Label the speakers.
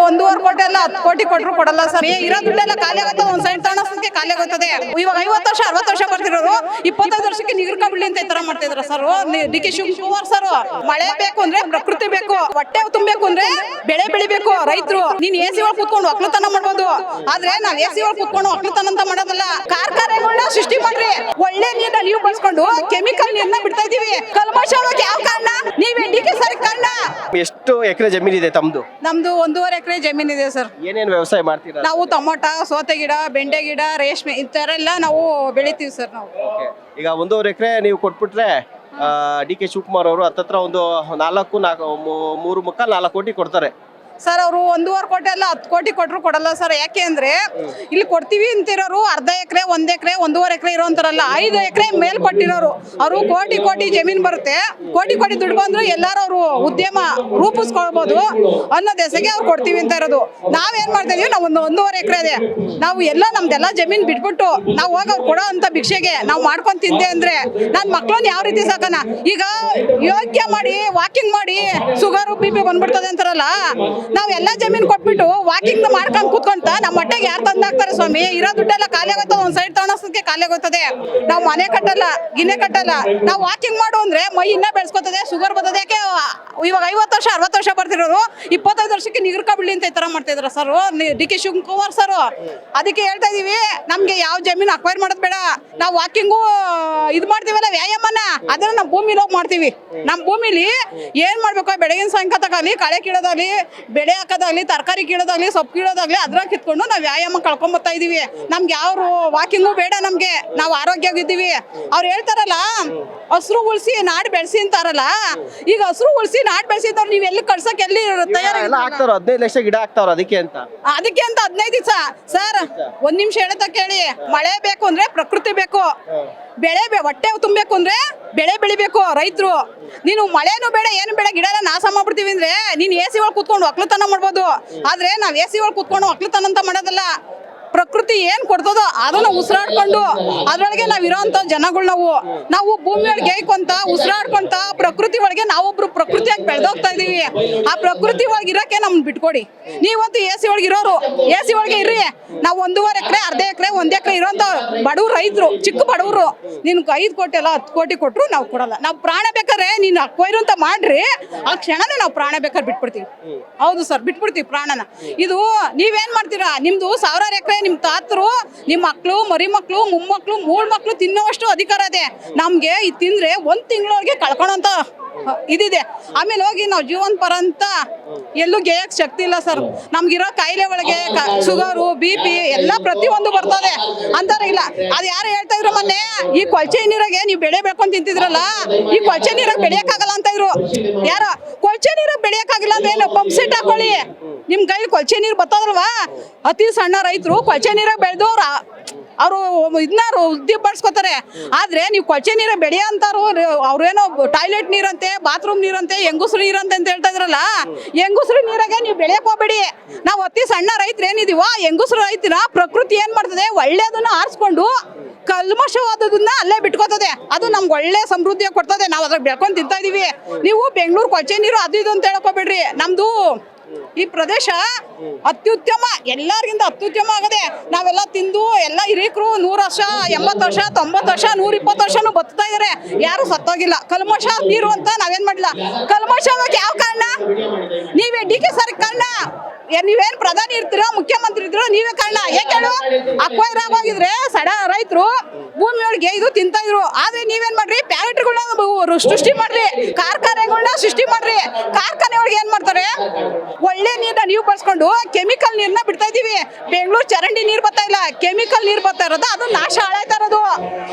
Speaker 1: 1.5 ಕೋಟಿ ಅಲ್ಲ 10 ಕೋಟಿ ಕೊಟ್ಟರು ಕೊಡಲ್ಲ ಸರ್. ಇರೋ ದುಡ್ಡೆಲ್ಲ ಖಾಲಿ ಆಗುತ್ತೆ, ಒಂದ್ ಸೈಡ್ ತಗೊಳೋದಕ್ಕೆ ಖಾಲಿ ಆಗುತ್ತದೆ. ಇವಾಗ 50 ವರ್ಷ 60 ವರ್ಷ ಬರ್ತಿರೋರು 25 ವರ್ಷಕ್ಕೆ ನಿಗರ್ಕ ಬಿಡ್ಲಿ ಅಂತ ಈ ತರ ಮಾಡ್ತಿದ್ರ ಸರ್. ಡಿ.ಕೆ ಶಿವಕುಮಾರ್ ಸರ್, ಮಳೆ ಬೇಕು ಅಂದ್ರೆ ಪ್ರಕೃತಿ ಬೇಕು, ಹೊಟ್ಟೆ ತುಂಬಬೇಕು ಅಂದ್ರೆ ಬೆಳೆ ಬೆಳಿಬೇಕು ರೈತರು. ನೀನ್ ಎಸಿ ಒಳಗೆ ಕೂತ್ಕೊಂಡು ಒಕ್ಕಲುತನ ಮಾಡ್ಬೋದು, ಆದ್ರೆ ನಾವ್ ಎಸಿ ಒಳಗೆ ಕೂತ್ಕೊಂಡು ಒಕ್ಕಲುತನ ಅಂತ ಮಾಡೋದಲ್ಲ. ಕಾರ್ಖಾನೆಗಳನ್ನ ಸೃಷ್ಟಿ ಮಾಡ್ರಿ, ಒಳ್ಳೆ ನೀರ್ನ ನೀವು ಬಳಸ್ಕೊಂಡು ಕೆಮಿಕಲ್ ನೀರ್ನ ಬಿಡ್ತಾ ಇದೀವಿ. ಕಲ್ಮಶ ಆಗೋಕೆ ಯಾವ ಕಾರಣ? ನೀವೇ ಡಿ.ಕೆ ಸರ್ ಕಾರಣ.
Speaker 2: ಎಷ್ಟು ಎಕರೆ ಜಮೀನಿದೆ ತಮ್ದು?
Speaker 1: ನಮ್ದು 1.5 ಎಕರೆ ಜಮೀನಿದೆ ಸರ್.
Speaker 2: ಏನೇನು ವ್ಯವಸಾಯ ಮಾಡ್ತೀರಾ?
Speaker 1: ನಾವು ಟೊಮೊಟೊ, ಸೋತೆ ಗಿಡ, ಬೆಂಡೆ ಗಿಡ, ರೇಷ್ಮೆ ಈ ತರ ಎಲ್ಲ ನಾವು ಬೆಳಿತೀವಿ ಸರ್. ನಾವು
Speaker 2: ಈಗ 1.5 ಎಕರೆ ನೀವು ಕೊಟ್ಬಿಟ್ರೆ ಡಿ.ಕೆ ಶಿವಕುಮಾರ್ ಅವರು ಹತ್ತತ್ರ ಒಂದು 3.25-4 ಕೋಟಿ ಕೊಡ್ತಾರೆ
Speaker 1: ಸರ್. ಅವರು 1.5 ಕೋಟಿ ಅಲ್ಲ 10 ಕೋಟಿ ಕೊಟ್ಟರು ಕೊಡಲ್ಲ ಸರ್. ಯಾಕೆ ಅಂದ್ರೆ ಇಲ್ಲಿ ಕೊಡ್ತೀವಿ ಅಂತಿರೋರು ಅರ್ಧ ಎಕರೆ, 1 ಎಕರೆ, 1.5 ಎಕರೆ ಇರೋಂತಾರಲ್ಲ, 5 ಎಕರೆ ಮೇಲ್ಪಟ್ಟಿರೋರು ಅವರು ಕೋಟಿ ಜಮೀನ್ ಬರುತ್ತೆ, ಕೋಟಿ ದುಡ್ಡು ಬಂದ್ರು ಎಲ್ಲಾರು ಅವರು ಉದ್ಯಮ ರೂಪಿಸ್ಕೊಳ್ಬಹುದು ಅನ್ನೋ ದೆಸೆಗೆ ಅವ್ರು ಕೊಡ್ತೀವಿ ಅಂತ ಇರೋದು. ನಾವೇನ್ ಮಾಡ್ತಾ ಇದೀವಿ, ನಾವು 1.5 ಎಕರೆ ಇದೆ, ನಾವು ಎಲ್ಲ ನಮ್ದೆಲ್ಲ ಜಮೀನ್ ಬಿಟ್ಬಿಟ್ಟು ನಾವು ಹೋಗಿ ಅವ್ರು ಕೊಡೋ ಅಂತ ಭಿಕ್ಷೆಗೆ ನಾವು ಮಾಡ್ಕೊಂಡ್ ತಿಂದೆ ಅಂದ್ರೆ ನನ್ನ ಮಕ್ಳನ್ನ ಯಾವ ರೀತಿ ಸಾಕನ? ಈಗ ಯೋಗ್ಯ ಮಾಡಿ ವಾಕಿಂಗ್ ಮಾಡಿ ಶುಗರ್ BP ಬಂದ್ಬಿಡ್ತದೆ ಅಂತಾರಲ್ಲ, ನಾವೆಲ್ಲ ಜಮೀನ್ ಕೊಟ್ಬಿಟ್ಟು ವಾಕಿಂಗ್ ಮಾಡ್ಕೊಂಡ್ ಕೂತ್ಕೊಂತ ನಮ್ಮ ಮಟ್ಟಿಗೆ ಯಾರು ತಂದಾಕ್ತಾರೆ ಸ್ವಾಮಿ? ಇರೋ ದುಡ್ಡೆಲ್ಲ ಖಾಲಿ ಆಗುತ್ತೆ, ಒಂದ್ ಸೈಡ್ ತಗೊಳೋದಕ್ಕೆ ಖಾಲಿ ಆಗುತ್ತದೆ. ನಾವು ಮನೆ ಕಟ್ಟಲ್ಲ, ಗಿನ್ನೆ ಕಟ್ಟಲ್ಲ, ನಾವು ವಾಕಿಂಗ್ ಮಾಡು ಅಂದ್ರೆ ಮೈ ಇನ್ನ ಬೆಳೆಸ್ಕೊತದೆ, ಶುಗರ್ ಬರ್ತದೆ. ಯಾಕೆ ಇವಾಗ 50 ವರ್ಷ 60 ವರ್ಷ ಬರ್ತಿರೋರು 25 ವರ್ಷಕ್ಕೆ ನಿಗರ್ಕ ಬಿಡ್ಲಿ ಅಂತ ಈ ತರ ಮಾಡ್ತಿದ್ರ ಸರ್ ಡಿ.ಕೆ ಶಿವಕುಮಾರ್ ಸರ್. ಅದಕ್ಕೆ ಹೇಳ್ತಾ ಇದೀವಿ, ನಮ್ಗೆ ಯಾವ ಜಮೀನ್ ಅಕ್ವೈರ್ ಮಾಡೋದ್ ಬೇಡ, ನಾವು ವಾಕಿಂಗು ಇದು ಮಾಡ್ತೀವಲ್ಲ ವ್ಯಾಯಾಮನ, ಅದನ್ನ ನಮ್ಮ ಭೂಮಿಲಿ ಹೋಗಿ ಮಾಡ್ತೀವಿ. ನಮ್ಮ ಭೂಮಿಲಿ ಏನ್ ಮಾಡ್ಬೇಕು, ಬೆಳಗಿನ ಸಾಯಂಕಾಲದಲ್ಲಿ ಕಳೆ ಕೀಳೋದಾಗ್ಲಿ, ಬೆಳೆ ಹಾಕೋದಾಗ್ಲಿ, ತರಕಾರಿ ಕೀಳೋದಾಗ್ಲಿ, ಸೊಪ್ಪು ಕೀಳೋದಾಗ್ಲಿ ಅದ್ರಾಗ ಕಿತ್ಕೊಂಡು ನಾವು ವ್ಯಾಯಾಮ ಕಳ್ಕೊಂಡ್ ಬರ್ತಾ ಇದೀವಿ. ನಮ್ಗೆ ಯಾವ ವಾಕಿಂಗು ಬೇಡ, ನಮ್ಗೆ ನಾವು ಆರೋಗ್ಯವಾಗಿದ್ದೀವಿ. ಅವ್ರು ಹೇಳ್ತಾರಲ್ಲ ಹಸ್ರು ಉಳಿಸಿ ನಾಡ್ ಬೆಳೆಸಿ ಅಂತಾರಲ್ಲ, ಈಗ ಹಸ್ರು ಉಳಿಸಿ ನಾಡ್ ಬೆಳೆಸಿದವ್ರು ನೀವ್ ಎಲ್ಲಿ ಕಳ್ಸಕ್ ಎಲ್ಲಿ ತಯಾರಿಲ್ಲ.
Speaker 2: 15 ಲಕ್ಷ ಗಿಡ ಹಾಕ್ತಾವ್ರ ಅದಕ್ಕೆ ಅಂತ
Speaker 1: 15 ದಿವಸ ಸರ್. ಒಂದ್ ನಿಮಿಷ ಹೇಳತ್ತ ಕೇಳಿ, ಮಳೆ ಬೇಕು ಅಂದ್ರೆ ಪ್ರಕೃತಿ ಬೇಕು, ಹೊಟ್ಟೆ ತುಂಬಬೇಕು ಅಂದ್ರೆ ಬೆಳೆ ಬೆಳಿಬೇಕು ರೈತರು. ನೀನು ಮಳೆನೂ ಬೇಡ ಏನು ಬೇಡ, ಗಿಡ ನಾಶ ಮಾಡ್ಬಿಡ್ತೀವಿ ಅಂದ್ರೆ ನೀನ್ ಎಸಿ ಒಳಗೆ ಕೂತ್ಕೊಂಡು ಒಕ್ಕಲುತನ ಮಾಡ್ಬೋದು, ಆದ್ರೆ ನಾವ್ ಎಸಿ ಒಳಗೆ ಕೂತ್ಕೊಂಡು ಒಕ್ಕಲುತನ ಅಂತ ಮಾಡೋದಲ್ಲ. ಪ್ರಕೃತಿ ಏನ್ ಕೊಡ್ತದೋ ಅದನ್ನ ಉಸಿರಾಡ್ಕೊಂಡು ಅದ್ರೊಳಗೆ ನಾವ್ ಇರೋಂತ ಜನಗಳು, ನಾವು ಭೂಮಿ ಒಳಗೆ ಗೇಯ್ಕೊಂತ ಉಸಿರಾಡ್ಕೊಂತ ಪ್ರಕೃತಿ ಒಳಗೆ ನಾವೊಬ್ರು ಪ್ರಕೃತಿಯಾಗಿ ಬೆಳೆದೋಗ್ತಾ ಇದೀವಿ. ಆ ಪ್ರಕೃತಿ ಒಳಗೆ ಇರಕ್ಕೆ ನಮ್ಗೆ ಬಿಟ್ಕೊಡಿ. ನೀವಂತೂ ಎಸಿ ಒಳಗೆ ಇರೋರು ಎಸಿ ಒಳಗೆ ಇರ್ರಿ. ನಾವು 1.5 ಎಕರೆ, ಅರ್ಧ ಎಕರೆ, 1 ಎಕರೆ ಇರೋಂತ ಬಡವ್ರು ರೈತರು, ಚಿಕ್ಕ ಬಡವರು, ನಿನ್ಗೆ 5 ಕೋಟಿ ಅಲ್ಲ 10 ಕೋಟಿ ಕೊಟ್ರು ನಾವು ಕೊಡಲ್ಲ. ನಾವು ಪ್ರಾಣ ಬೇಕಾದ್ರೆ ನೀನು ಅಕ್ವೈರು ಅಂತ ಮಾಡ್ರಿ, ಆ ಕ್ಷಣನೇ ನಾವು ಪ್ರಾಣ ಬೇಕಾದ್ರೆ ಬಿಟ್ಬಿಡ್ತೀವಿ. ಹೌದು ಸರ್, ಬಿಟ್ಬಿಡ್ತೀವಿ ಪ್ರಾಣನ. ಇದು ನೀವೇನ್ ಮಾಡ್ತೀರಾ? ನಿಮ್ದು 1000 ಎಕರೆ ನಿಮ್ ತಾತರು, ನಿಮ್ ಮಕ್ಳು, ಮರಿ ಮಕ್ಳು, ಮೊಮ್ಮಕ್ಳು, 3 ಮಕ್ಳು ತಿನ್ನೋವಷ್ಟು ಅಧಿಕಾರ ಇದೆ ನಮ್ಗೆ. ಇದು ತಿಂದ್ರೆ 1 ತಿಂಗಳೊಳಗೆ ಕಳ್ಕೊಳಂತ ಇದಿದೆ. ಆಮೇಲೆ ಹೋಗಿ ನಾವು ಜೀವನ್ ಪರ ಅಂತ ಎಲ್ಲೂ ಗೆಯಕ್ ಶಕ್ತಿ ಇಲ್ಲ ಸರ್. ನಮ್ಗಿರೋ ಕಾಯಿಲೆ ಒಳಗೆ ಶುಗರು, BP ಎಲ್ಲ ಪ್ರತಿಯೊಂದು ಬರ್ತದೆ ಅಂತಾರೆ. ಇಲ್ಲ ಅದು ಯಾರು ಹೇಳ್ತಾ ಇದ್ರು ಮೊನ್ನೆ, ಈ ಕೊಳಚೆ ನೀರಾಗೆ ನೀವು ಬೆಳೆ ಬೆಳ್ಕೊಂಡ್ ತಿಂತಿದ್ರಲ್ಲ, ಈ ಕೊಳಚೆ ನೀರಾಗ ಬೆಳೆಯಕ್ಕಾಗಲ್ಲ ಅಂತ ಇದ್ರು. ಯಾರ ಕೊಳಚೆ ನೀರಾಗ ಬೆಳೆಯಕ್ಕಾಗಿಲ್ಲ ಅಂದ್ರೆ ಏನು, ಪಂಪ್ ಸೆಟ್ ಹಾಕೊಳ್ಳಿ. ನಿಮ್ ಕೈಲಿ ಕೊಳಚೆ ನೀರು ಬರ್ತದಲ್ವಾ, ಅತಿ ಸಣ್ಣ ರೈತರು ಕೊಳಚೆ ನೀರಾಗ ಬೆಳೆದವ್ರು ಅವರು ಇದನ್ನ ಉದ್ದಿ ಬಳಸ್ಕೊತಾರೆ. ಆದ್ರೆ ನೀವು ಕೊಳಚೆ ನೀರ ಬೆಳೆಯ ಅಂತಾರು ಅವ್ರೇನೋ ಟಾಯ್ಲೆಟ್ ನೀರಂತೆ, ಬಾತ್ರೂಮ್ ನೀರಂತೆ, ಹೆಂಗುಸ್ರು ನೀರಂತೆ ಅಂತ ಹೇಳ್ತಾ ಇದ್ರಲ್ಲ, ಹೆಂಗುಸ್ರು ನೀರಾಗೆ ನೀವು ಬೆಳೆಯಕ್ ಹೋಗ್ಬೇಡಿ. ನಾವು ಅತಿ ಸಣ್ಣ ರೈತರು ಏನಿದೀವ, ಹೆಂಗುಸ್ರು ರೈತರ ಪ್ರಕೃತಿ ಏನ್ ಮಾಡ್ತದೆ, ಒಳ್ಳೇದನ್ನ ಆರಿಸ್ಕೊಂಡು ಕಲ್ಮಶವಾದದನ್ನ ಅಲ್ಲೇ ಬಿಟ್ಕೋತದೆ. ಅದು ನಮ್ಗೆ ಒಳ್ಳೆ ಸಮೃದ್ಧಿ ಕೊಡ್ತದೆ, ನಾವು ಅದ್ರಾಗ ಬೆಳ್ಕೊಂಡ್ ತಿಂತಾ ಇದೀವಿ. ನೀವು ಬೆಂಗಳೂರು ಕೊಳಚೆ ನೀರು ಅದು ಇದು ಅಂತ ಹೇಳ್ಕೋಬೇಡ್ರಿ. ನಮ್ದು ಈ ಪ್ರದೇಶ ಅತ್ಯುತ್ತಮ, ಎಲ್ಲರಿಗಿಂತ ಅತ್ಯುತ್ತಮ ಆಗದೆ. ನಾವೆಲ್ಲ ತಿಂದು ಎಲ್ಲ ಹಿರೀಕರು 100 ವರ್ಷ, 80 ವರ್ಷ, 90 ವರ್ಷ, 120 ವರ್ಷನೂ ಬದುಕ್ತಾ ಇದಾರೆ, ಯಾರು ಸತ್ತೋಗಿಲ್ಲ. ಕಲ್ಮಶ ನೀರು ಅಂತ ನಾವೇನ್ ಮಾಡಿಲ್ಲ. ಕಲ್ಮಶ ಆಗೋಕೆ ಯಾವ ಕಾರಣ? ನೀವೇ ಡಿ.ಕೆ ಸರ್ ಕಾರಣ. ನೀವೇನ್ ಪ್ರಧಾನಿ ಇರ್ತೀರೋ, ಮುಖ್ಯಮಂತ್ರಿ ಇರ್ತೀರೋ, ನೀವೇ ಕಾರಣ. ಯಾಕೇಳು, ಅಕ್ವೈರ್ ಆಗೋಗಿದ್ರೆ ಸಡ ರೈತರು ಭೂಮಿ ಒಳಗೆ ಇದು ತಿಂತಾ ಇದ್ರು. ಆದ್ರೆ ನೀವೇನ್ ಮಾಡ್ರಿ, ಫ್ಯಾಕ್ಟ್ರಿಗಳನ್ನ ಸೃಷ್ಟಿ ಮಾಡ್ರಿ, ಕಾರ್ಖಾನೆಗಳನ್ನ ಸೃಷ್ಟಿ ಮಾಡ್ರಿ. ಕಾರ್ಖಾನೆ ಒಳಗೆ ಏನ್ ಮಾಡ್ತಾರೆ, ಒಳ್ಳೆ ನೀರ್ನ ನೀವು ಬಳಸ್ಕೊಂಡು ಕೆಮಿಕಲ್ ನೀರ್ನ ಬಿಡ್ತಾ ಇದೀವಿ. ಬೆಂಗಳೂರು ಚರಂಡಿ ನೀರ್ ಬರ್ತಾ ಇಲ್ಲ, ಕೆಮಿಕಲ್ ನೀರ್ ಬರ್ತಾ ಇರೋದು, ಅದು ನಾಶ ಹಾಳಾಯ್ತಾ ಇರೋದು.